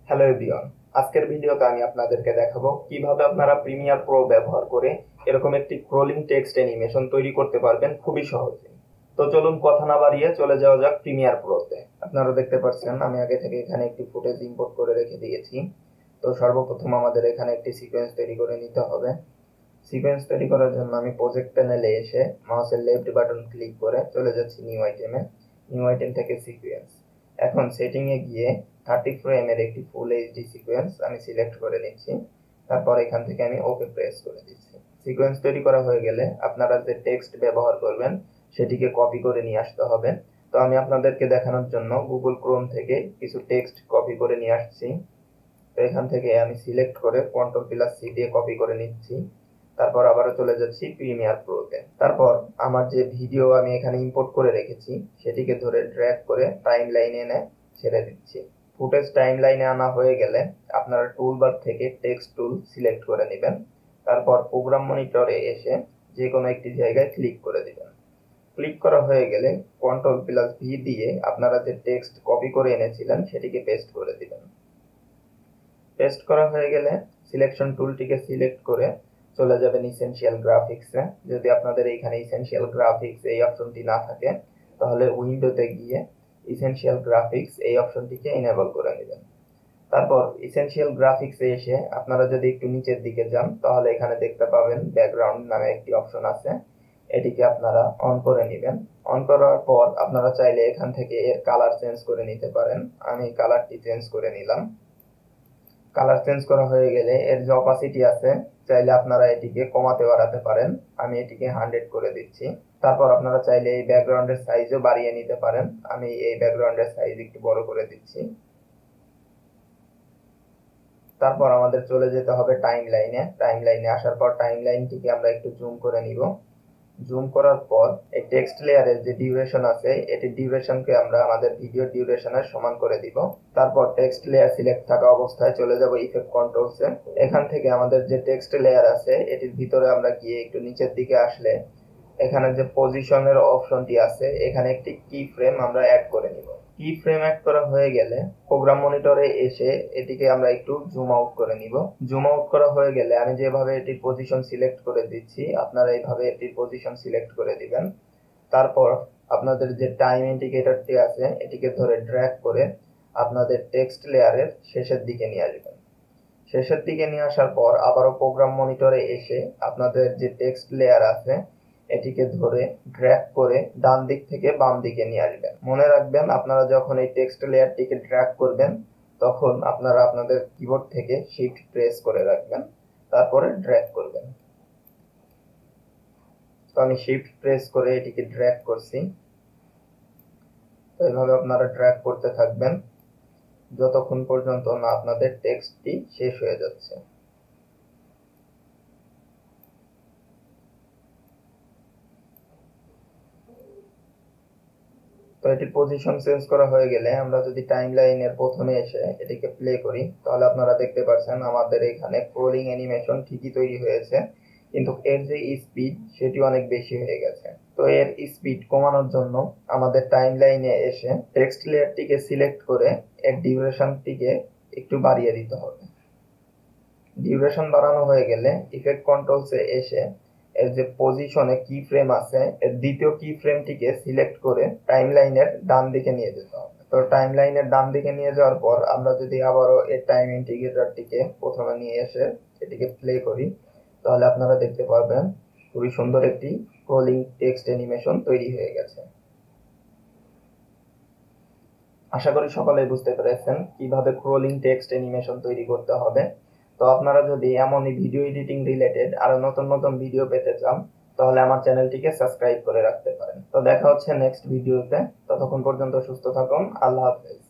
Hello everyone, আজকের ভিডিওতে আমি আপনাদেরকে দেখাবো কিভাবে আপনারা প্রিমিয়ার প্রো ব্যবহার করে এরকম একটি স্ক্রোলিং টেক্সট অ্যানিমেশন তৈরি করতে পারবেন খুবই সহজে। তো চলুন কথা না বাড়িয়ে চলে যাওয়া যাক প্রিমিয়ার প্রোতে। আপনারা দেখতে পাচ্ছেন আমি আগে থেকে এখানে একটি ফুটেজ ইম্পোর্ট করে রেখে দিয়েছি। তো সর্বপ্রথম আমাদের এখানে একটি সিকোয়েন্স তৈরি করে নিতে হবে। সিকোয়েন্স তৈরি করার জন্য আমি প্রজেক্ট প্যানেলে এসে মাউসের লেফট বাটন ক্লিক করে চলে যাচ্ছি নিউ আইটেমে। নিউ আইটেম থেকে সিকোয়েন্স। এখন সেটিং এ গিয়ে 30 ফ্রেমের একটি ফুল এইচডি সিকোয়েন্স আমি সিলেক্ট করে নিচ্ছি। তারপর এখান থেকে আমি ওকে প্রেস করে দিচ্ছি। সিকোয়েন্স তৈরি করা হয়ে গেলে আপনারা যে টেক্সট ব্যবহার করবেন সেটিকে কপি করে নিয়ে আসতে হবে। তো আমি আপনাদেরকে দেখানোর জন্য গুগল ক্রোম থেকে কিছু টেক্সট কপি করে নিয়ে আসছি। তো এখান থেকে আমি সিলেক্ট করে কন্ট্রোল+সি দিয়ে কপি করে নিচ্ছি। তারপর আবারও চলে যাচ্ছি প্রিমিয়ার প্রোতে। তারপর আমার যে ভিডিও আমি এখানে ইম্পোর্ট করে রেখেছি সেটিকে ধরে ড্র্যাগ করে টাইম লাইনে এনে ছেড়ে দিচ্ছি। ফুটেজ টাইম লাইনে আনা হয়ে গেলে আপনারা টুলবার থেকে টেক্সট টুল সিলেক্ট করে নেবেন। তারপর প্রোগ্রাম মনিটরে এসে যে কোনো একটি জায়গায় ক্লিক করে দিবেন। ক্লিক করা হয়ে গেলে কন্ট্রোল+ভি দিয়ে আপনারা যে টেক্সট কপি করে এনেছিলেন সেটিকে পেস্ট করে দিবেন। পেস্ট করা হয়ে গেলে সিলেকশন টুলটিকে সিলেক্ট করে চলে যাবেন ইসেনশিয়াল গ্রাফিক্সে। যদি আপনাদের এইখানে ইসেনশিয়াল গ্রাফিক্স এই অপশনটি না থাকে তাহলে উইন্ডোতে গিয়ে ইসেনশিয়াল গ্রাফিক্স এই অপশনটিকে এনেবল করে নেবেন। তারপর ইসেনশিয়াল গ্রাফিক্সে এসে আপনারা যদি একটু নিচের দিকে যান তাহলে এখানে দেখতে পাবেন ব্যাকগ্রাউন্ড নামে একটি অপশন আছে। এটিকে আপনারা অন করে নেবেন। অন করার পর আপনারা চাইলে এখান থেকে এর কালার চেঞ্জ করে নিতে পারেন। আমি কালারটি চেঞ্জ করে নিলাম। কালার চেঞ্জ করা হয়ে গেলে এর যে অপাসিটি আছে চাইলে আপনারা এটিকে কমাতে বাড়াতে পারেন। আমি এটিকে 100 করে দিচ্ছি। তারপর আপনারা চাইলে এই ব্যাকগ্রাউন্ডের সাইজও বাড়িয়ে নিতে পারেন। আমি এই ব্যাকগ্রাউন্ডের সাইজ একটু বড় করে দিচ্ছি। তারপর আমাদের চলে যেতে হবে টাইম লাইনে। টাইম লাইনে আসার পর টাইম লাইনটিকে আমরা একটু জুম করে নিব। জুম করার পর এই টেক্সট লেয়ারের যে ডিউরেশন আছে এটি ডিউরেশনকে আমরা আমাদের ভিডিও ডিউরেশনের সমান করে দিব। তারপর টেক্সট লেয়ার সিলেক্ট থাকা অবস্থায় চলে যাব ইফেক্ট কন্ট্রোলসে। এখান থেকে আমাদের যে টেক্সট লেয়ার আছে এটির ভিতরে আমরা গিয়ে একটু নিচের দিকে আসলে এখানে যে পজিশনের অপশনটি আছে এখানে একটি কি ফ্রেম আমরা অ্যাড করে নিব। কি ফ্রেম অ্যাড করা হয়ে গেলে প্রোগ্রাম মনিটরে এসে এটিকে আমরা একটু জুম আউট করে নিব। জুম আউট করা হয়ে গেলে আমি যেভাবে এটির পজিশন সিলেক্ট করে দিচ্ছি আপনারা এইভাবে এটির পজিশন সিলেক্ট করে দিবেন। তারপর আপনাদের যে টাইম ইন্ডিকেটরটি আছে এটিকে ধরে ড্র্যাগ করে আপনাদের টেক্সট লেয়ারের শেষের দিকে নিয়ে আসবেন। শেষের দিকে নিয়ে আসার পর আবারও প্রোগ্রাম মনিটরে এসে আপনাদের যে টেক্সট লেয়ার আছে এটিকে ধরে ড্র্যাগ করে ডান দিক থেকে বাম দিকে নিয়ে আসবেন। মনে রাখবেন আপনারা যখন এই টেক্সট লেয়ারটিকে ড্র্যাগ করবেন তখন আপনারা আপনাদের কিবোর্ড থেকে শিফট প্রেস করে রাখবেন, তারপরে ড্র্যাগ করবেন। তো আমি শিফট প্রেস করে এটিকে ড্র্যাগ করছি। তো এইভাবে আপনারা ড্র্যাগ করতে থাকবেন যতক্ষণ পর্যন্ত না আপনাদের টেক্সটটি শেষ হয়ে যাচ্ছে। তো এটির পজিশন চেঞ্জ করা হয়ে গেলে আমরা যদি টাইম লাইনের প্রথমে এসে এটিকে প্লে করি তাহলে আপনারা দেখতে পাচ্ছেন আমাদের এখানে স্ক্রোলিং অ্যানিমেশন ঠিকই তৈরি হয়েছে, কিন্তু এর যে স্পিড সেটি অনেক বেশি হয়ে গেছে। তো এর স্পিড কমানোর জন্য আমাদের টাইম লাইনে এসে টেক্সট লেয়ারটিকে সিলেক্ট করে এর ডিউরেশনটিকে একটু বাড়িয়ে দিতে হবে। ডিউরেশন বাড়ানো হয়ে গেলে ইফেক্ট কন্ট্রোলসে এসে এর যে পজিশনে কি ফ্রেম আছে এর দ্বিতীয় কি ফ্রেমটিকে সিলেক্ট করে টাইম লাইনের ডান দিকে নিয়ে যেতে হবে। তো টাইম লাইনের ডান দিকে নিয়ে যাওয়ার পর আমরা যদি আবারও এর টাইম ইন্ডিকেটরটিকে প্রথমে নিয়ে এসে এটিকে প্লে করি তাহলে আপনারা দেখতে পারবেন খুবই সুন্দর একটি স্ক্রোলিং টেক্সট অ্যানিমেশন তৈরি হয়ে গেছে। আশা করি সকলেই বুঝতে পেরেছেন কিভাবে স্ক্রোলিং টেক্সট অ্যানিমেশন তৈরি করতে হবে। তো আপনারা যদি এমনই ভিডিও এডিটিং রিলেটেড আরো নতুন নতুন ভিডিও পেতে চান তাহলে আমার চ্যানেলটিকে সাবস্ক্রাইব করে রাখতে পারেন। তো দেখা হচ্ছে নেক্সট ভিডিওতে। ততক্ষণ পর্যন্ত সুস্থ থাকুন। আল্লাহ হাফেজ।